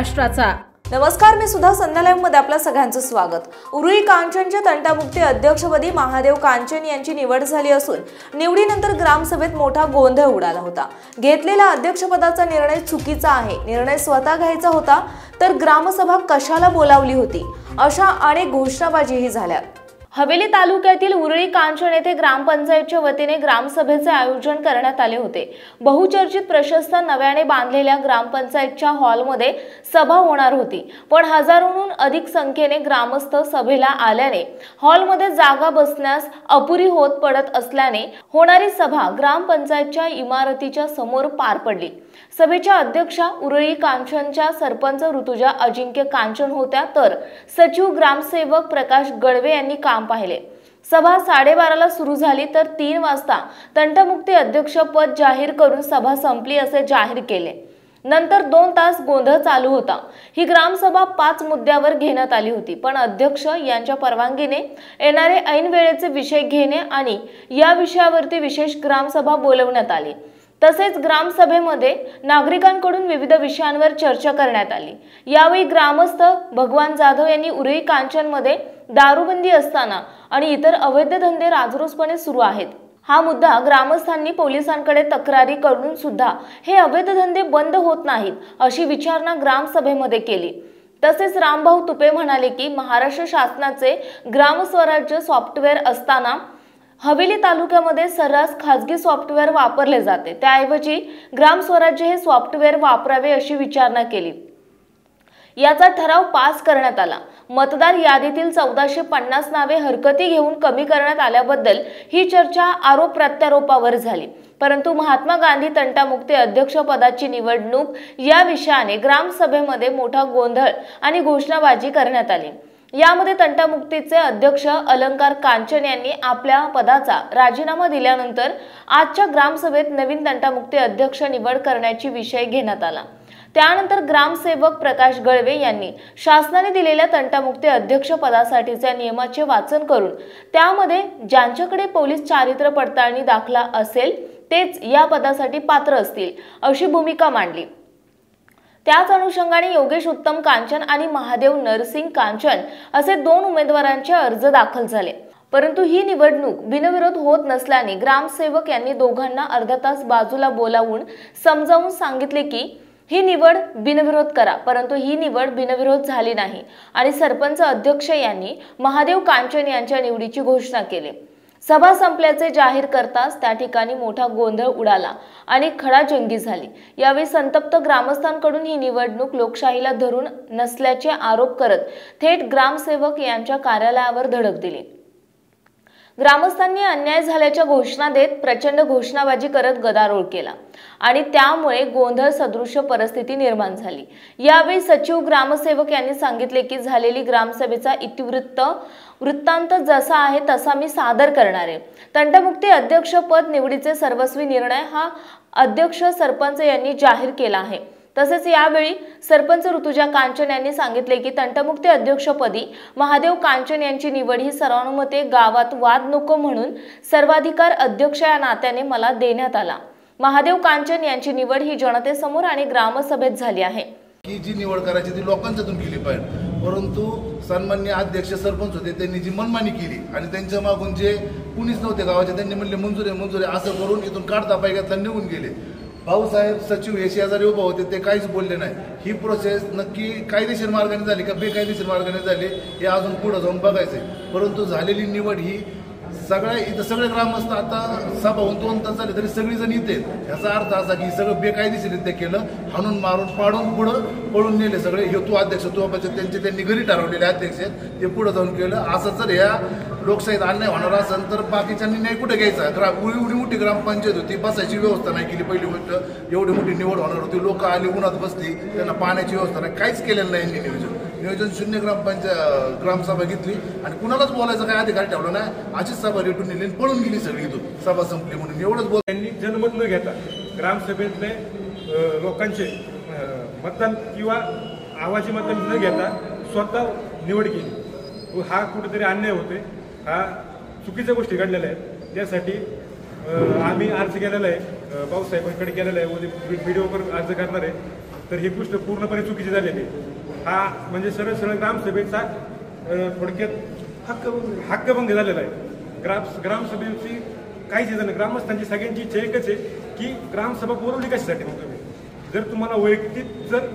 महाराष्ट्राचा। नमस्कार, मी सुद्धा संध्या लाईव्ह मध्ये आपल्या सगळ्यांचं स्वागत। उरुळी कांचनच्या तंटामुक्ती अध्यक्षपदी महादेव कांचन यांची निवड झाली असून निवडीनंतर ग्रामसभेत मोठा गोंधळ उडाला होता। घेतलेला अध्यक्षपदाचा निर्णय चुकीचा आहे, निर्णय स्वतः घ्यायचा होता तर ग्रामसभा कशाला बोलावली होती, अशा अनेक घोषणाबाजीही झाल्या। हवेली तालुक्यातील उरुळी कांचन येथे ग्रामपंचायतच्या वतीने ग्रामसभेचे आयोजन करण्यात आले होते। बहुचर्चित प्रशस्त नव्याने बांधलेल्या ग्रामपंचायतच्या हॉलमध्ये सभा होणार होती, पण हजारोंहून अधिक संख्येने ग्रामस्थ सभेला आल्याने हॉलमध्ये जागा बसण्यास अपुरी होत पडत असल्याने होणारी सभा ग्रामपंचायतच्या इमारतीच्या समोर पार पडली। सभेच्या अध्यक्षा उरुळी कांचनच्या सरपंच ऋतुजा अजिंक्य कांचन होत्या, तर सचिव ग्रामसेवक प्रकाश गळवे यांनी काम पाहिले। सभा 12:30ला सुरू झाली तर 3 वाजता तंटमुक्ती अध्यक्ष पद जाहीर करून सभा संपली असे जाहीर केले। नंतर 2 तास गोंधळ चालू होता। ही ग्रामसभा 5 मुद्द्यावर घेण्यात आली होती, पण अध्यक्ष यांच्या परवानगीने येणारे ऐन वेळेचे विषय घेणे आणि या विषयावरती विशेष ग्रामसभा बोलवण्यात आली। तसेच ग्रामसभेमध्ये नागरिकांकडून विविध विषयांवर चर्चा करण्यात आली। यावेळी ग्रामस्थ भगवान जाधव यांनी उरुळी कांचनमध्ये दारूबंदी असताना आणि इतर अवैध धंदे राजरोसपणे सुरू आहेत हा मुद्दा ग्रामस्थांनी पोलिसांकडे तक्रारी करून सुद्धा हे अवैध धंदे बंद होत नाहीत अशी विचारणा ग्रामसभेमध्ये केली। तसेच रामभाऊ तुपे म्हणाले की महाराष्ट्र शासनाचे ग्रामस्वराज्य सॉफ्टवेअर असताना हवेली तालुक्यामध्ये सर्रास खाजगी सॉफ्टवेअर वापरले जाते, त्याऐवजी ग्रामस्वराज्य हे सॉफ्टवेअर वापरावे अशी विचारणा केली। याचा ठराव पास करण्यात आला। मतदार यादीतील 1450 नावे हरकती घेऊन कमी करण्यात आल्याबद्दल ही चर्चा आरोप प्रत्यारोपावर झाली। परंतु महात्मा गांधी तंटामुक्ती अध्यक्षपदाची निवडणूक या विषयाने ग्रामसभेमध्ये मोठा गोंधळ आणि घोषणाबाजी करण्यात आली। यामध्ये तंटामुक्तीचे अध्यक्ष अलंकार कांचन यांनी आपल्या पदाचा राजीनामा दिल्यानंतर आजच्या ग्रामसभेत नवीन तंटामुक्ती अध्यक्ष निवड करण्याची विषय घेण्यात आला। त्यानंतर ग्रामसेवक प्रकाश गळवे यांनी शासनाने दिलेल्या तंटामुक्ती अध्यक्ष पदासाठीच्या नियमाचे वाचन करून त्यामध्ये ज्यांच्याकडे पोलीस चारित्र्य पडताळणी दाखला असेल तेच या पदासाठी पात्र असतील अशी भूमिका मांडली। त्याच अनुषंगाने योगेश उत्तम कांचन आणि महादेव नरसिंग कांचन असे 2 उमेदवारांचे अर्ज दाखल झाले, परंतु ही निवडणूक बिनविरोध होत नसल्याने ग्रामसेवक यांनी दोघांना अर्धा तास बाजूला बोलावून समजावून सांगितले की ही निवड बिनविरोध करा, परंतु ही निवड बिनविरोध झाली नाही आणि सरपंच अध्यक्ष यांनी महादेव कांचन यांच्या निवडीची घोषणा केली। सभा संपल्याचे जाहीर करताच त्या ठिकाणी मोठा गोंधळ उडाला आणि खडाजंगी झाली। यावेळी संतप्त ग्रामस्थांकडून ही निवडणूक लोकशाहीला धरून नसल्याचे आरोप करत थेट ग्रामसेवक यांच्या कार्यालयावर धडक दिली। ग्रामस्थांनी अन्याय झाल्याच्या घोषणा देत प्रचंड घोषणाबाजी करत गदारोळ केला आणि त्यामुळे गोंधळ सदृश्य परिस्थिती निर्माण झाली। यावेळी सचिव ग्रामसेवक यांनी सांगितले की झालेली ग्रामसभेचा वृत्तांत जसा आहे तसा मी सादर करणार आहे। तंटमुक्ती अध्यक्ष पद निवडीचे सर्वस्वी निर्णय हा अध्यक्ष सरपंच यांनी जाहीर केला आहे। तसेच यावेळी सरपंच ऋतुजा कांचन यांनी सांगितले की तंटमुक्ती अध्यक्षपदी महादेव कांचन यांची निवड ही सर्वानुमते गावात वाद नको म्हणून सर्वाधिकार अध्यक्ष या नात्याने मला देण्यात आला। महादेव कांचन यांची निवड ही जनतेसमोर आणि ग्रामसभेत झाली आहे की जी निवड करायची ती लोकांच्यातून केली पाहिजे, परंतु सन्माननीय अध्यक्ष सरपंच होते त्यांनी जी मनमानी केली आणि त्यांच्या मागून जे कुणीच नव्हते गावाचे त्यांनी म्हणले मंजुरी असं करून इथून काढता पायघातला निघून गेले। भाऊसाहेब सचिव हे शेजारी उभा होते, ते काहीच बोलले नाही। ही प्रोसेस नक्की कायदेशीर मार्गाने झाली का बेकायदेशीर मार्गाने झाली हे अजून पुढे जाऊन बघायचंय, परंतु झालेली निवड ही सगळे ग्रामस्थ आता सभा होऊन 2 तास झाले तरी सगळीजण येते। याचा अर्थ असा की सगळं बेकायदेशीरित्या केलं, हाणून मारून पाडून पुढं पळून नेले सगळे। हे तू अध्यक्ष तू त्यांनी घरी ठरवलेले अध्यक्ष ते पुढे जाऊन केलं। असं जर या लोकशाहीत अन्याय होणार असेल तर बाकीच्यांनी न्याय कुठे घ्यायचा? एवढी मोठी ग्रामपंचायत होती, बसायची व्यवस्था नाही केली। पहिली गोष्ट एवढी मोठी निवड होणार होती, लोक आली उन्हात बसली, त्यांना पाण्याची व्यवस्था नाही, काहीच केलेलं नाही। नियोजन शून्य ग्रामसभा घेतली आणि कुणालाच बोलायचा काय अधिकार ठेवला नाही। अशीच सभा रेटून नेली पळून गेली सगळी, इथून सभा संपली म्हणून एवढंच बोल। त्यांनी जनमत न घेता ग्रामसभेतले लोकांचे मतदान किंवा आवाजी मतदान न घेता स्वतः निवड केली, हा कुठेतरी अन्याय होते, हा चुकीच्या गोष्टी घडलेल्या आहेत। त्यासाठी आम्ही अर्ज केलेला आहे, भाऊसाहेबांकडे केलेला आहे, व्हिडिओवर अर्ज करणार आहे। तर ही गोष्ट पूर्णपणे चुकीची झालेली आहे. हा म्हणजे सरळ सरळ ग्रामसभेचा थोडक्यात हक्कभंग झालेला आहे. ग्रामसभेची काही जण ग्रामस्थांची सगळ्यांची इच्छा एकच आहे की ग्रामसभा बोलवली कशासाठी. मग तुम्ही जर तुम्हाला वैयक्तिक जर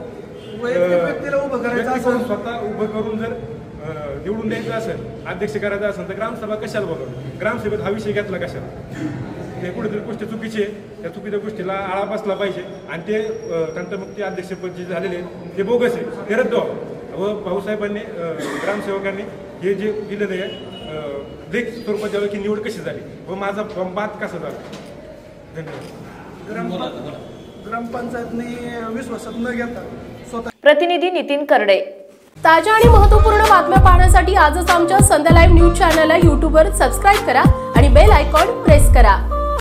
व्यक्तीला उभं करायचं असेल, स्वतः उभं करून जर निवडून द्यायचं असेल, अध्यक्ष करायचं असेल, तर ग्रामसभा कशाला बोलवली, ग्रामसभेत हा विषय घेतला कशाला. हे कुठेतरी गोष्ट चुकीची आहे. त्या चुकीच्या गोष्टीला आळा बसला पाहिजे आणि ते तंटमुक्ती अध्यक्षपद जे झालेले ते बोगस आहे, ते रद्द व्हावं. व भाऊसाहेबांनी ग्रामसेवकांनी हे जे दिलेलं आहे लेख स्वरूपात द्यावं की निवड कशी झाली व माझा बात कसा झाला. धन्यवाद. ग्रामपंचायतने विश्वासात न घेता स्वतः. प्रतिनिधी नितीन करडे. ताज्या आणि महत्त्वपूर्ण बातम्या पाहण्यासाठी आजच आमच्या संध्या लाईव्ह न्यूज चॅनलला यूट्यूबवर सबस्क्राईब करा आणि बेल आयकॉन प्रेस करा.